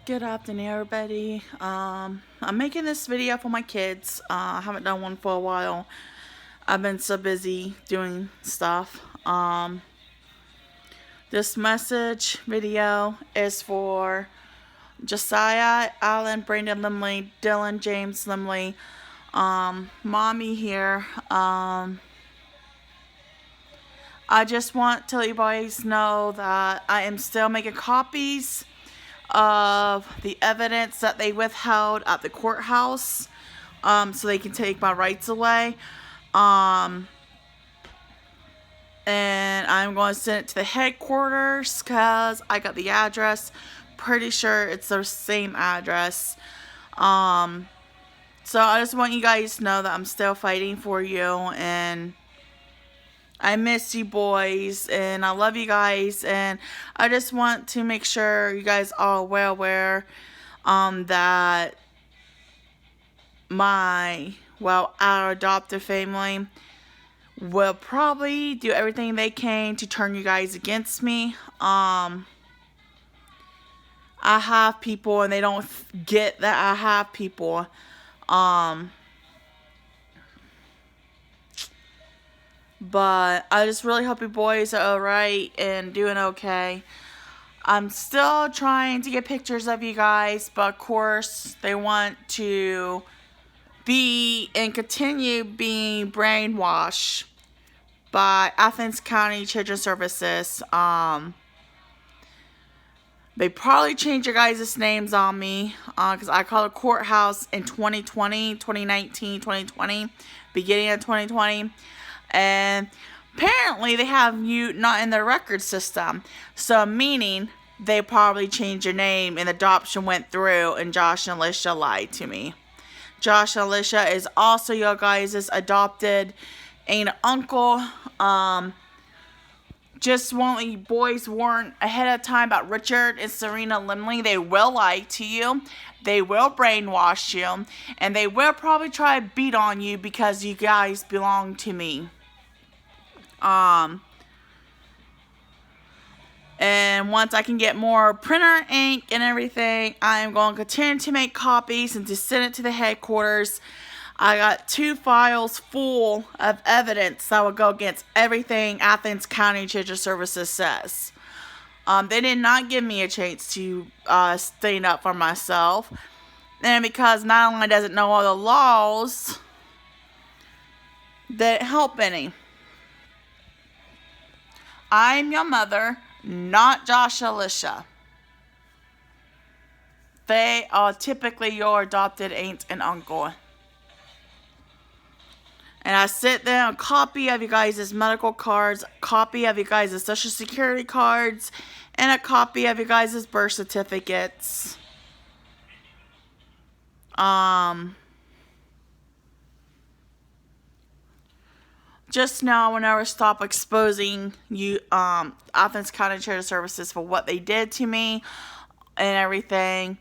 Good afternoon, everybody. I'm making this video for my kids. I haven't done one for a while. I've been so busy doing stuff. This message video is for Josiah, Alan, Brandon Limley, Dylan, James Limley, Mommy here. I just want to let you guys know that I am still making copies of the evidence that they withheld at the courthouse, so they can take my rights away. And I'm going to send it to the headquarters because I got the address. Pretty sure it's the same address. So I just want you guys to know that I'm still fighting for you, and I miss you boys, and I love you guys, and I just want to make sure you guys are well aware that our adoptive family will probably do everything they can to turn you guys against me. I have people, and they don't get that I have people. But I just really hope you boys are alright and doing okay. I'm still trying to get pictures of you guys, but of course they want to be and continue being brainwashed by Athens County Children's Services. They probably changed your guys' names on me because I called a courthouse in 2020, 2019, 2020, beginning of 2020. And apparently they have you not in their record system. So meaning they probably changed your name and adoption went through, and Josh and Alicia lied to me. Josh and Alicia is also your guys' adopted aunt and uncle. Just want you boys warn ahead of time about Richard and Serena Limley. They will lie to you. They will brainwash you. And they will probably try to beat on you because you guys belong to me. And once I can get more printer ink and everything, I am going to continue to make copies and to send it to the headquarters. I got 2 files full of evidence that will go against everything Athens County Children's Services says. They did not give me a chance to stand up for myself. And because not only does it know all the laws, they didn't help any. I'm your mother, not Josh and Alicia. They are typically your adopted aunt and uncle. And I sent them a copy of you guys' medical cards, a copy of you guys' social security cards, and a copy of you guys' birth certificates. Just now, I will never stop exposing you, Athens County Children's Services, for what they did to me and everything.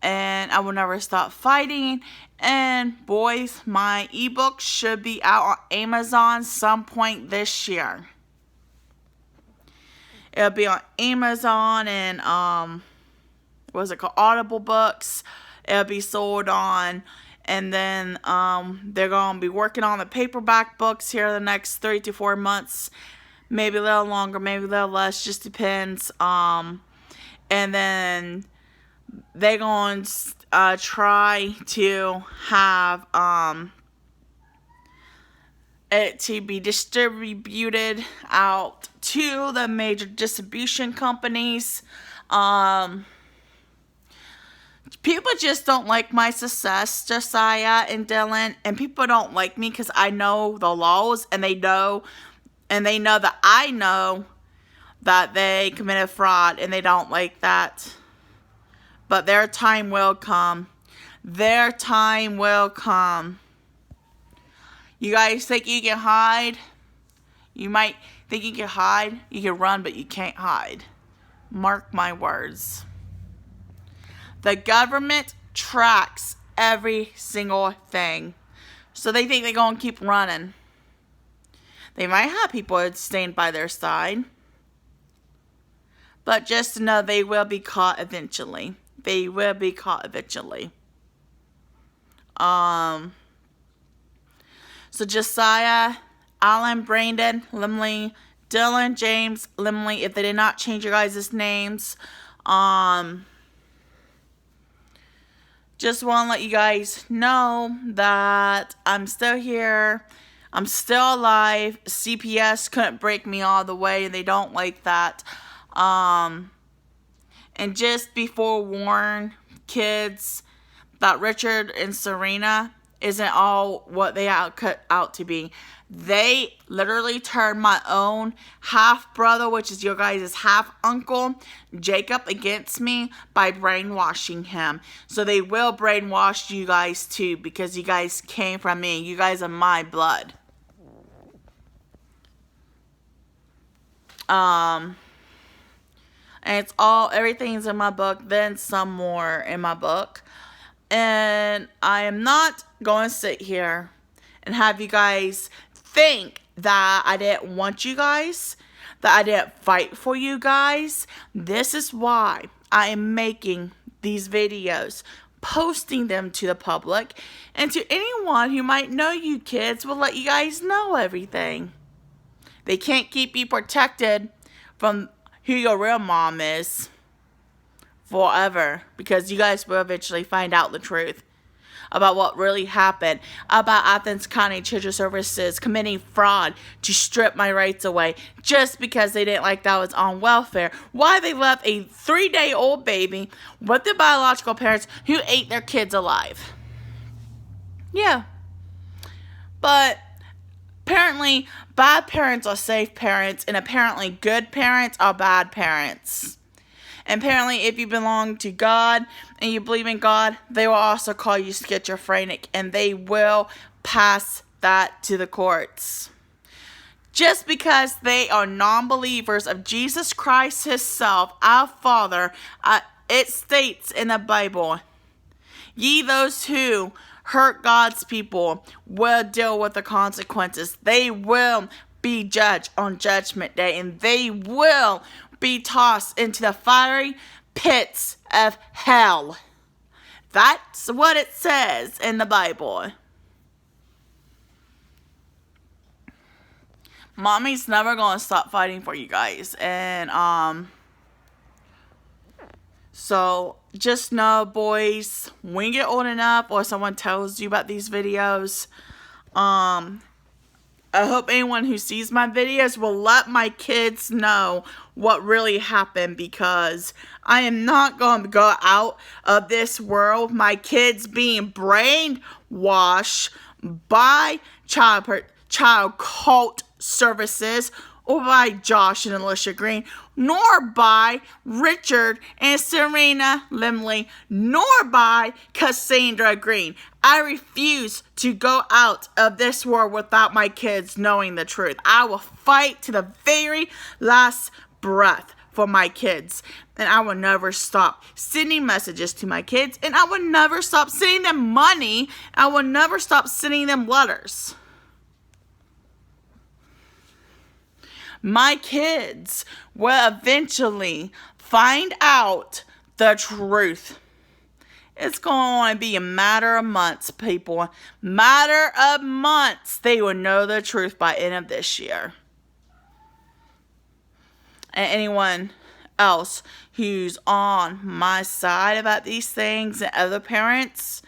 And I will never stop fighting. And boys, my ebook should be out on Amazon some point this year. It'll be on Amazon and what is it called? Audible Books. It'll be sold on. And then they're going to be working on the paperback books here in the next 3 to 4 months. Maybe a little longer, maybe a little less, just depends. And then they're going to try to have it to be distributed out to the major distribution companies. People just don't like my success, Josiah and Dylan, and people don't like me because I know the laws, and they know that I know that they committed fraud, and they don't like that. But their time will come. Their time will come. You guys think you can hide? You might think you can hide. You can run, but you can't hide. Mark my words. The government tracks every single thing. So they think they're going to keep running. They might have people that stand by their side. But just to know they will be caught eventually. They will be caught eventually. So Josiah, Alan, Brandon, Limley, Dylan, James, Limley, if they did not change your guys' names, just want to let you guys know that I'm still here. I'm still alive. CPS couldn't break me all the way, and they don't like that. And just be forewarned, kids, that Richard and Serena isn't all what they cut out to be. They literally turned my own half-brother, which is your guys' half-uncle, Jacob, against me by brainwashing him. So they will brainwash you guys too, because you guys came from me. You guys are my blood. And it's everything's in my book, then some more in my book. And I am not going to sit here and have you guys think that I didn't want you guys, that I didn't fight for you guys. This is why I am making these videos, posting them to the public, and to anyone who might know you kids will let you guys know everything. They can't keep you protected from who your real mom is forever, because you guys will eventually find out the truth about what really happened, about Athens County Children's Services committing fraud to strip my rights away just because they didn't like that I was on welfare. Why they left a 3-day-old baby with their biological parents who ate their kids alive. Yeah. But apparently bad parents are safe parents, and apparently good parents are bad parents. And apparently, if you belong to God and you believe in God, they will also call you schizophrenic, and they will pass that to the courts. Just because they are non-believers of Jesus Christ Himself, our Father, it states in the Bible, ye those who hurt God's people will deal with the consequences. They will be judged on Judgment Day, and they will be tossed into the fiery pits of hell. That's what it says in the Bible. Mommy's never gonna stop fighting for you guys. And so just know, boys, when you get old enough or someone tells you about these videos, I hope anyone who sees my videos will let my kids know what really happened, because I am not going to go out of this world. My kids being brainwashed by child cult services, or by Josh and Alicia Green, nor by Richard and Serena Limley, nor by Cassandra Green. I refuse to go out of this world without my kids knowing the truth. I will fight to the very last breath for my kids, and I will never stop sending messages to my kids, and I will never stop sending them money. I will never stop sending them letters. My kids will eventually find out the truth. It's going to be a matter of months, people. Matter of months. They will know the truth by end of this year. And anyone else who's on my side about these things, and other parents,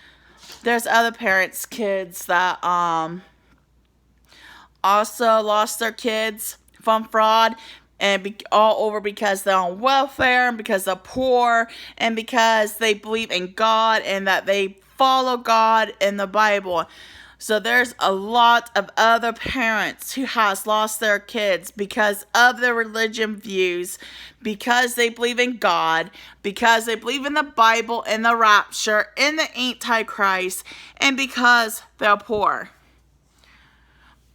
there's other parents' kids that also lost their kids from fraud, and all over because they're on welfare, and because they're poor, and because they believe in God and that they follow God in the Bible. So there's a lot of other parents who has lost their kids because of their religion views, because they believe in God, because they believe in the Bible, in the rapture, in the Antichrist, and because they're poor.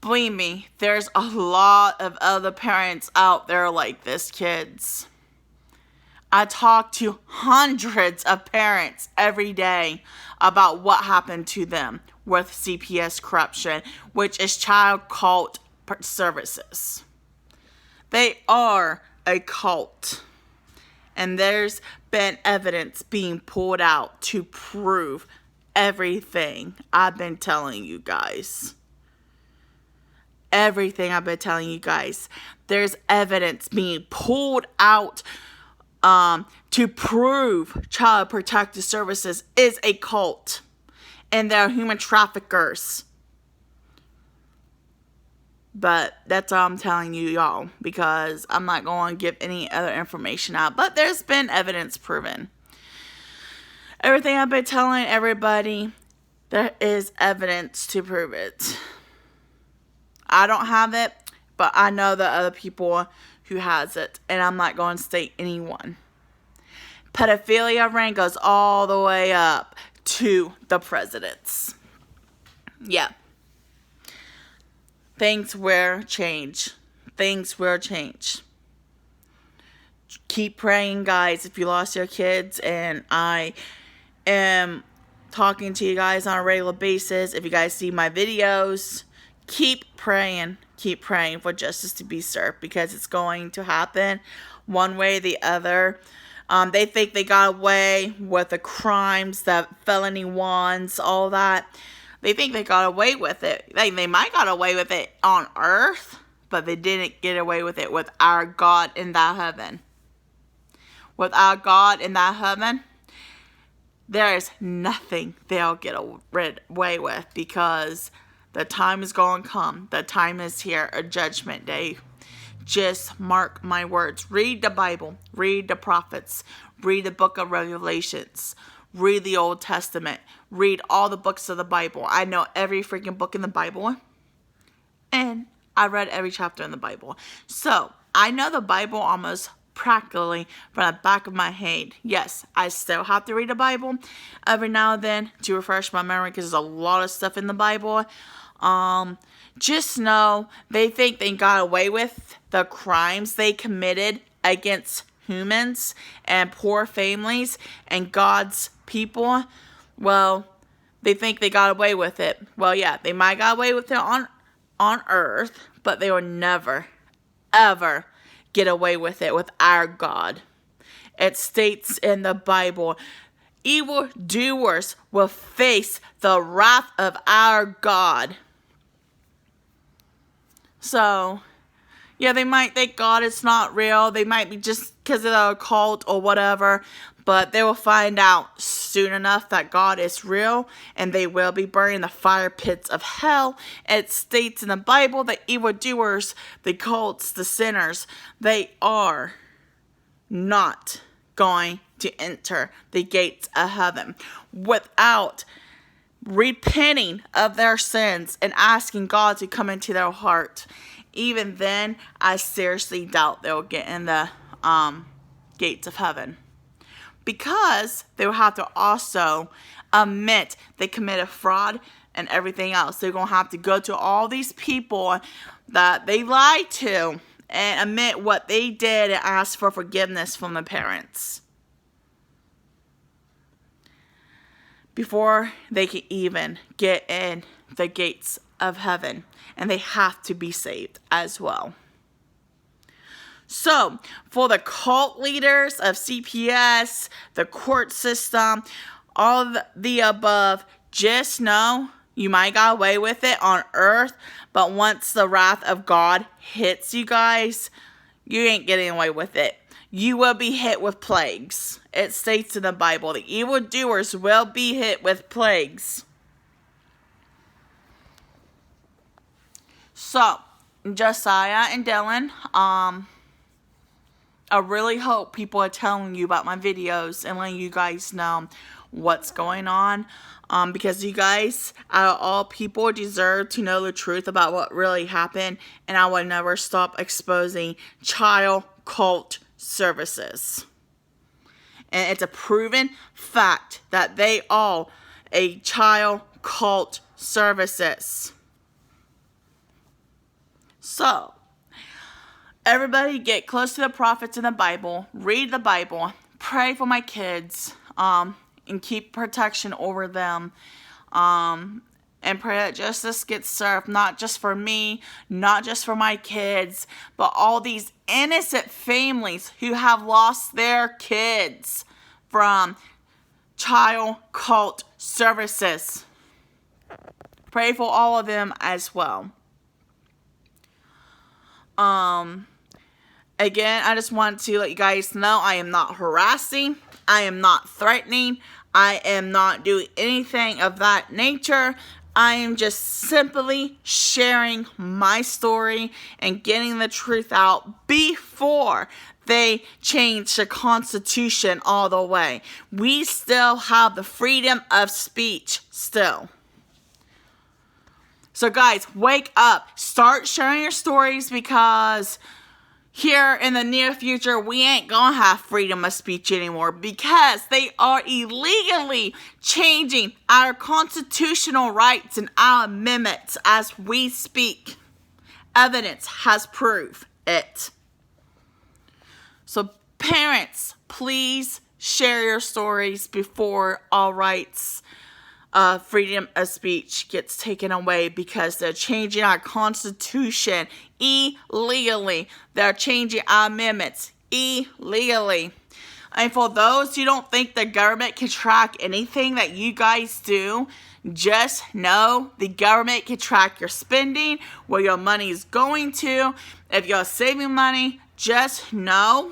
Believe me, there's a lot of other parents out there like this, kids. I talk to hundreds of parents every day about what happened to them with CPS corruption, which is child cult services. They are a cult. And there's been evidence being pulled out to prove everything I've been telling you guys. Everything I've been telling you guys. There's evidence being pulled out to prove Child Protective Services is a cult and they're human traffickers. But that's all I'm telling you, y'all, because I'm not going to give any other information out. But there's been evidence proven. Everything I've been telling everybody, there is evidence to prove it. I don't have it, but I know the other people who has it, and I'm not going to state anyone. Pedophilia ring goes all the way up to the presidents. Yeah. Things will change. Things will change. Keep praying, guys, if you lost your kids, and I am talking to you guys on a regular basis. If you guys see my videos, keep praying for justice to be served, because it's going to happen one way or the other. They think they got away with the crimes, the felony ones, all that. They think they got away with it. They might got away with it on earth, but they didn't get away with it with our God in that heaven. With our God in that heaven, there is nothing they'll get away with, because the time is going to come. The time is here, a judgment day. Just mark my words. Read the Bible. Read the prophets. Read the book of Revelations. Read the Old Testament. Read all the books of the Bible. I know every freaking book in the Bible. And I read every chapter in the Bible. So, I know the Bible almost practically from the back of my head. Yes, I still have to read the Bible every now and then to refresh my memory, because there's a lot of stuff in the Bible. Just know they think they got away with the crimes they committed against humans and poor families and God's people. Well, they think they got away with it. Well, yeah, they might got away with it on earth, but they will never, ever get away with it with our God. It states in the Bible, evil doers will face the wrath of our God. So, yeah, they might think God is not real. They might be just because of the occult or whatever. But they will find out soon enough that God is real, and they will be burned in the fire pits of hell. It states in the Bible that evildoers, the cults, the sinners, they are not going to enter the gates of heaven without repenting of their sins and asking God to come into their heart. Even then, I seriously doubt they'll get in the gates of heaven, because they will have to also admit they committed fraud and everything else. They're going to have to go to all these people that they lied to and admit what they did and ask for forgiveness from the parents before they can even get in the gates of heaven. And they have to be saved as well. So, for the cult leaders of CPS, the court system, all of the above, just know you might got away with it on earth, but once the wrath of God hits you guys, you ain't getting away with it. You will be hit with plagues. It states in the Bible, the evildoers will be hit with plagues. So, Josiah and Dylan, I really hope people are telling you about my videos and letting you guys know what's going on. Because you guys, out of all people, deserve to know the truth about what really happened. And I will never stop exposing child cult services. And it's a proven fact that they are a child cult services. So, everybody get close to the prophets in the Bible, read the Bible, pray for my kids, and keep protection over them. and pray that justice gets served, not just for me, not just for my kids, but all these innocent families who have lost their kids from child cult services. Pray for all of them as well. Again, I just want to let you guys know I am not harassing. I am not threatening. I am not doing anything of that nature. I am just simply sharing my story and getting the truth out before they change the Constitution all the way. We still have the freedom of speech still. So guys, wake up. Start sharing your stories, because here in the near future, we ain't gonna have freedom of speech anymore, because they are illegally changing our constitutional rights and our amendments as we speak. Evidence has proved it. So parents, please share your stories before all rights freedom of speech gets taken away, because they're changing our Constitution illegally. They're changing our amendments illegally. And for those who don't think the government can track anything that you guys do, just know the government can track your spending, where your money is going to. If you're saving money, just know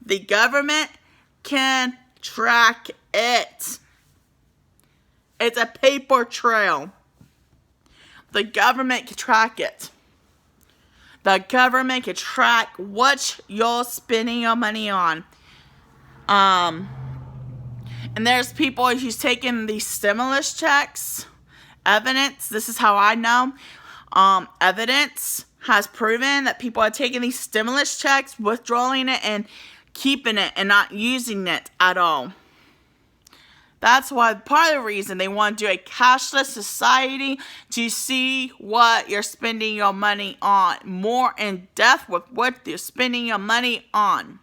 the government can track it. It's a paper trail. The government can track it. The government can track what you're spending your money on. And there's people who's taking these stimulus checks. Evidence, this is how I know. Evidence has proven that people are taking these stimulus checks, withdrawing it, and keeping it, and not using it at all. That's why part of the reason they want to do a cashless society, to see what you're spending your money on, more in depth with what you're spending your money on.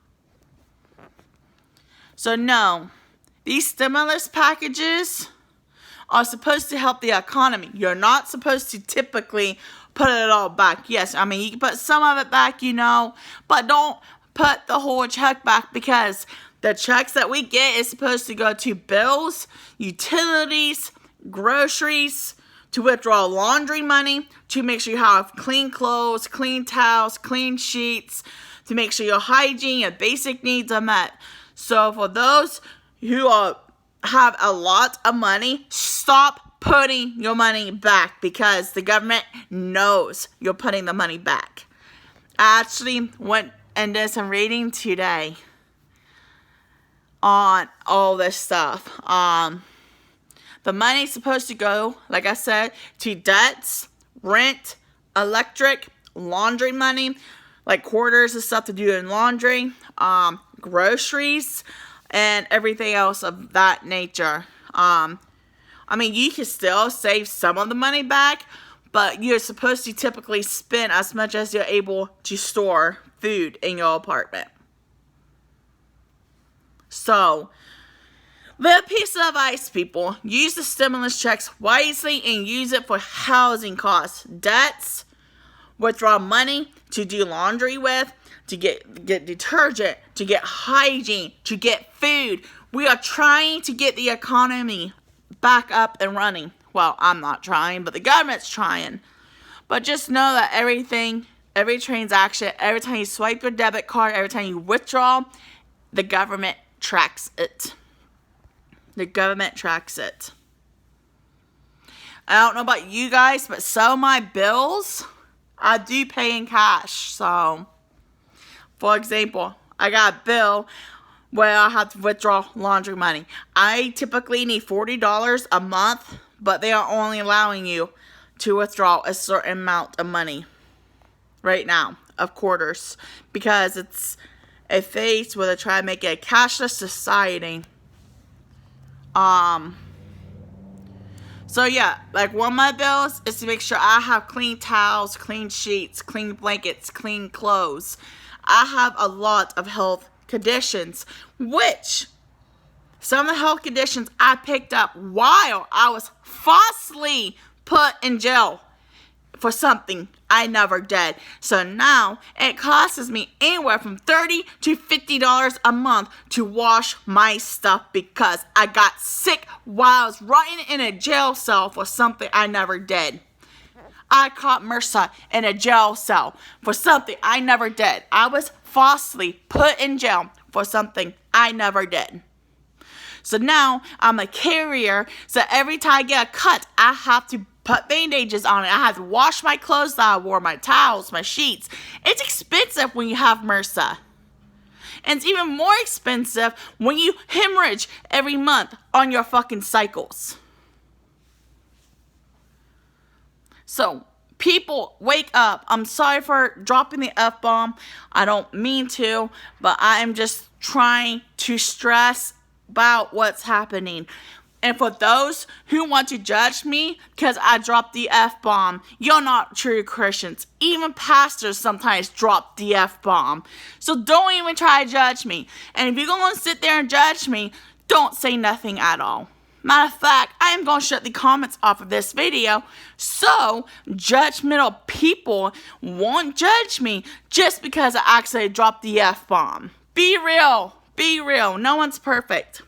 So no, these stimulus packages are supposed to help the economy. You're not supposed to typically put it all back. Yes, I mean, you can put some of it back, but don't put the whole check back, because the checks that we get is supposed to go to bills, utilities, groceries, to withdraw laundry money, to make sure you have clean clothes, clean towels, clean sheets, to make sure your hygiene, your basic needs are met. So for those who have a lot of money, stop putting your money back, because the government knows you're putting the money back. I actually went and did some reading today on all this stuff. The money's supposed to go, like I said, to debts, rent, electric, laundry money, like quarters and stuff to do in laundry, groceries, and everything else of that nature. I mean, you can still save some of the money back, but you're supposed to typically spend as much as you're able to store food in your apartment. So, little piece of advice, people. Use the stimulus checks wisely and use it for housing costs, debts, withdraw money to do laundry with, to get detergent, to get hygiene, to get food. We are trying to get the economy back up and running. Well, I'm not trying, but the government's trying. But just know that everything, every transaction, every time you swipe your debit card, every time you withdraw, the government tracks it. The government tracks it. I don't know about you guys, but some of my bills, I do pay in cash. So, for example, I got a bill where I have to withdraw laundry money. I typically need $40 a month, but they are only allowing you to withdraw a certain amount of money right now, of quarters, because it's a phase where they try to make it a cashless society. So yeah, like one of my bills is to make sure I have clean towels, clean sheets, clean blankets, clean clothes. I have a lot of health conditions, which some of the health conditions I picked up while I was falsely put in jail for something I never did. So now it costs me anywhere from $30 to $50 a month to wash my stuff because I got sick while I was rotting in a jail cell for something I never did. I caught MRSA in a jail cell for something I never did. I was falsely put in jail for something I never did. So now I'm a carrier, so every time I get a cut, I have to put bandages on it. I have to wash my clothes that I wore, my towels, my sheets. It's expensive when you have MRSA. And it's even more expensive when you hemorrhage every month on your fucking cycles. So, people, wake up. I'm sorry for dropping the F-bomb. I don't mean to, but I am just trying to stress about what's happening. And for those who want to judge me because I dropped the F-bomb, you're not true Christians. Even pastors sometimes drop the F-bomb. So don't even try to judge me. And if you're going to sit there and judge me, don't say nothing at all. Matter of fact, I am going to shut the comments off of this video so judgmental people won't judge me just because I actually dropped the F-bomb. Be real. Be real. No one's perfect.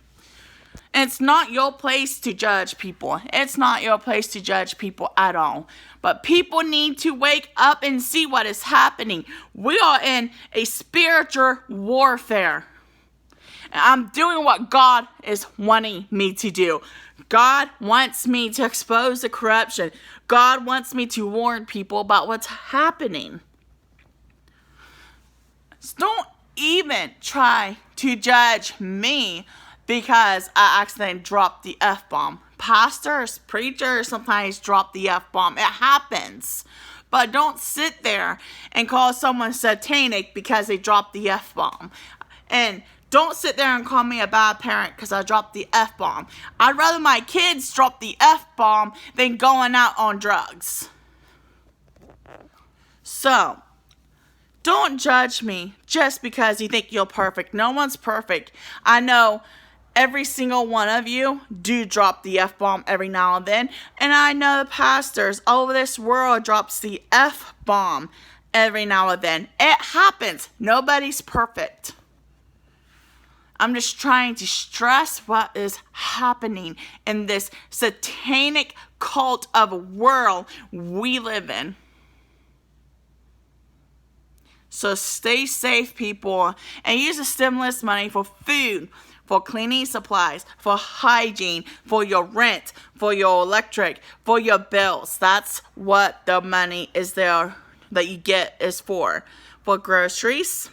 And it's not your place to judge people. It's not your place to judge people at all. But people need to wake up and see what is happening. We are in a spiritual warfare. And I'm doing what God is wanting me to do. God wants me to expose the corruption. God wants me to warn people about what's happening. So don't even try to judge me because I accidentally dropped the F-bomb. Pastors, preachers sometimes drop the F-bomb. It happens. But don't sit there and call someone satanic because they dropped the F-bomb. And don't sit there and call me a bad parent because I dropped the F-bomb. I'd rather my kids drop the F-bomb than going out on drugs. So, don't judge me just because you think you're perfect. No one's perfect. I know every single one of you do drop the F-bomb every now and then. And I know the pastors all over this world drops the F-bomb every now and then. It happens. Nobody's perfect. I'm just trying to stress what is happening in this satanic cult of a world we live in. So stay safe, people, and use the stimulus money for food, for cleaning supplies, for hygiene, for your rent, for your electric, for your bills. That's what the money is there that you get is for. For groceries,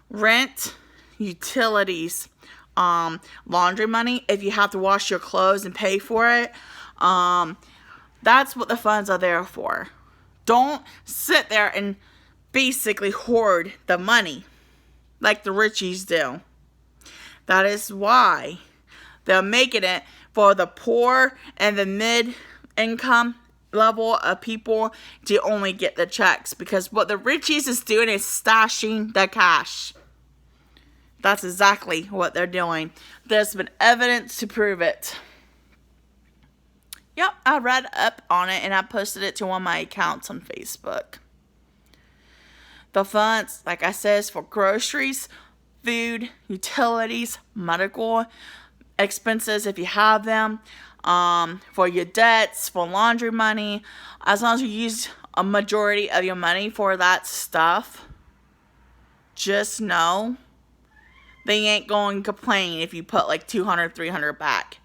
rent, utilities, laundry money, if you have to wash your clothes and pay for it. That's what the funds are there for. Don't sit there and basically hoard the money like the richies do. That is why they're making it for the poor and the mid-income level of people to only get the checks. Because what the richies is doing is stashing the cash. That's exactly what they're doing. There's been evidence to prove it. Yep, I read up on it and I posted it to one of my accounts on Facebook. The funds, like I said, is for groceries, food, utilities, medical expenses if you have them, for your debts, for laundry money. As long as you use a majority of your money for that stuff, just know they ain't going to complain if you put like $200, $300 back.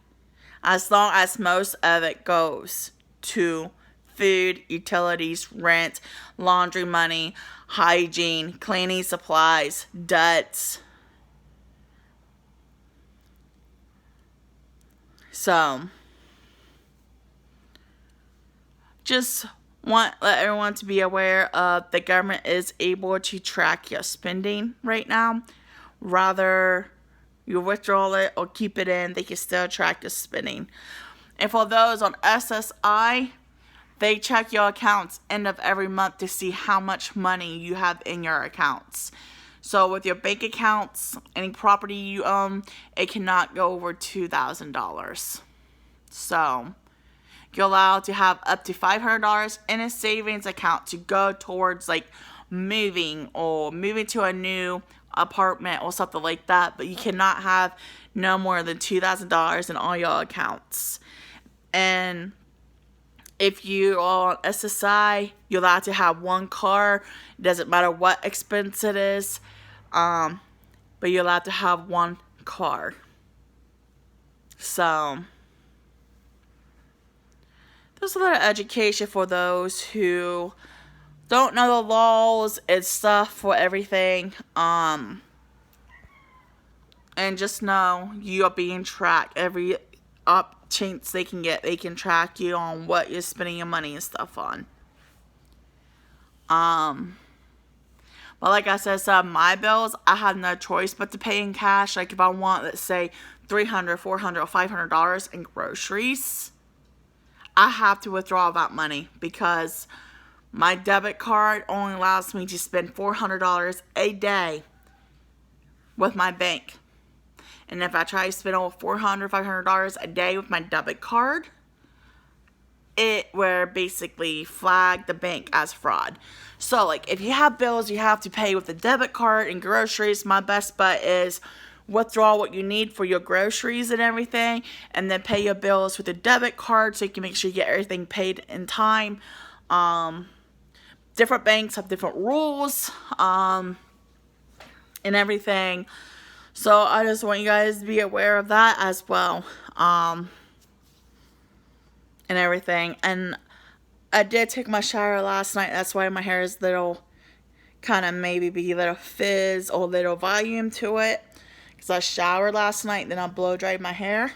As long as most of it goes to food, utilities, rent, laundry money, hygiene, cleaning supplies, debts. So, just let everyone to be aware of the government is able to track your spending right now. Rather you withdraw it or keep it in, they can still track the spending. And for those on SSI, they check your accounts end of every month to see how much money you have in your accounts. So with your bank accounts, any property you own, it cannot go over $2,000. So you're allowed to have up to $500 in a savings account to go towards like moving to a new apartment or something like that. But you cannot have no more than $2,000 in all your accounts. And if you are on SSI, you're allowed to have one car. It doesn't matter what expense it is. But you're allowed to have one car. So there's a lot of education for those who don't know the laws and stuff for everything. And just know you are being tracked. Every chance they can get, they can track you on what you're spending your money and stuff on. But like I said, some of my bills, I have no choice but to pay in cash. Like if I want, let's say, $300, $400, or $500 in groceries, I have to withdraw that money because my debit card only allows me to spend $400 a day with my bank. And if I try to spend over $400, $500 a day with my debit card, it will basically flag the bank as fraud. So, like, if you have bills you have to pay with a debit card and groceries, my best bet is withdraw what you need for your groceries and everything, and then pay your bills with a debit card so you can make sure you get everything paid in time. Different banks have different rules, and everything. So, I just want you guys to be aware of that as well. And everything. And I did take my shower last night. That's why my hair is little, kind of maybe be a little fizz or little volume to it. Because I showered last night, then I blow dried my hair.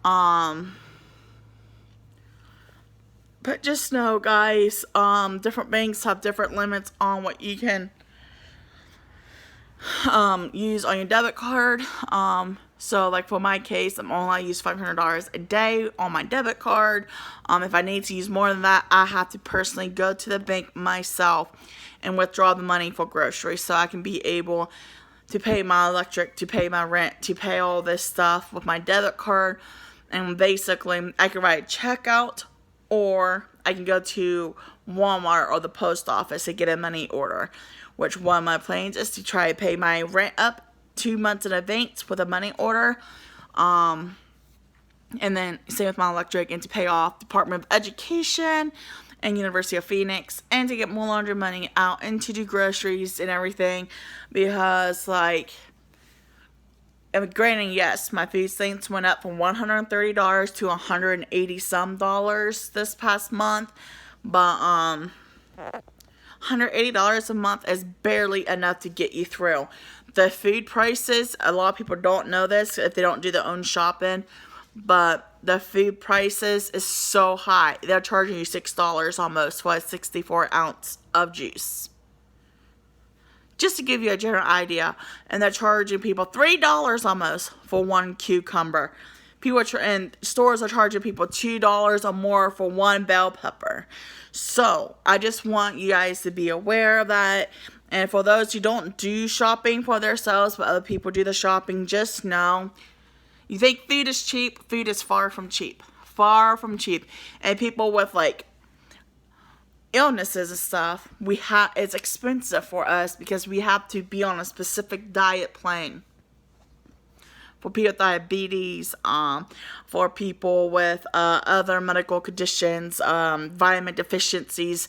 But just know, guys, different banks have different limits on what you can use on your debit card. So, like, for my case, I'm only allowed to use $500 a day on my debit card. If I need to use more than that, I have to personally go to the bank myself and withdraw the money for groceries so I can be able to pay my electric, to pay my rent, to pay all this stuff with my debit card. And basically, I can write a check out, or I can go to Walmart or the post office and get a money order. Which one of my plans is to try to pay my rent up 2 months in advance with a money order. And then same with my electric, and to pay off Department of Education and University of Phoenix, and to get more laundry money out and to do groceries and everything. Because, like, granted, yes, my food stamps went up from $130 to $180 some dollars this past month. But, $180 a month is barely enough to get you through. The food prices, a lot of people don't know this if they don't do their own shopping, but the food prices is so high. They're charging you $6 almost for a 64 ounce of juice. Just to give you a general idea. And they're charging people $3 almost for one cucumber. And stores are charging people $2 or more for one bell pepper. So, I just want you guys to be aware of that. And for those who don't do shopping for themselves, but other people do the shopping, just know, you think food is cheap, food is far from cheap. Far from cheap. And people with, like, illnesses and stuff, it's expensive for us because we have to be on a specific diet plan. For people with diabetes, for people with other medical conditions, vitamin deficiencies,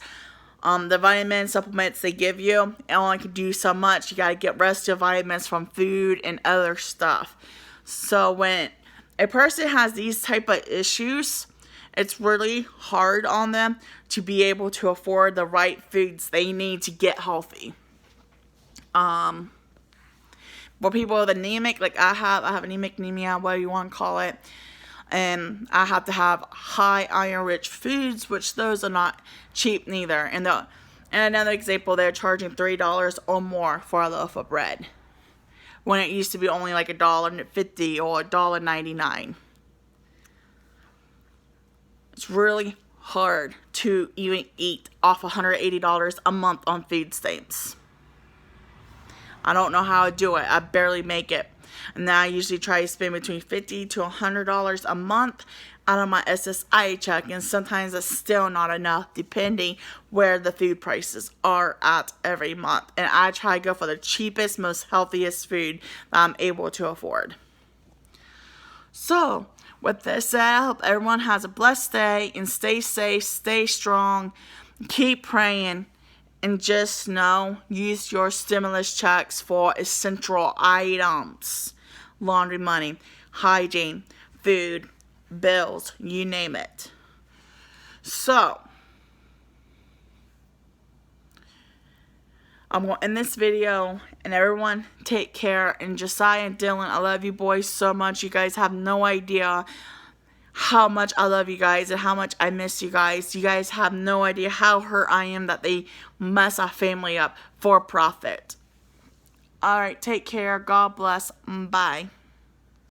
the vitamin supplements they give you, it only can do so much. You got to get rest of your vitamins from food and other stuff. So when a person has these type of issues, it's really hard on them to be able to afford the right foods they need to get healthy. For people with anemic, like I have anemic anemia, whatever you want to call it. And I have to have high iron-rich foods, which those are not cheap neither. And another example, they're charging $3 or more for a loaf of bread, when it used to be only like $1.50 or $1.99. It's really hard to even eat off $180 a month on food stamps. I don't know how I do it. I barely make it. And then I usually try to spend between $50 to $100 a month out of my SSI check, and sometimes it's still not enough depending where the food prices are at every month. And I try to go for the cheapest, most healthiest food that I'm able to afford. So, with this said, I hope everyone has a blessed day and stay safe, stay strong, keep praying, and just know, use your stimulus checks for essential items. Laundry money, hygiene, food, bills, you name it. So, I'm going to end this video, and everyone take care. And Josiah and Dylan, I love you boys so much. You guys have no idea how much I love you guys and how much I miss you guys. You guys have no idea how hurt I am that they mess our family up for profit. Alright, take care. God bless. Bye.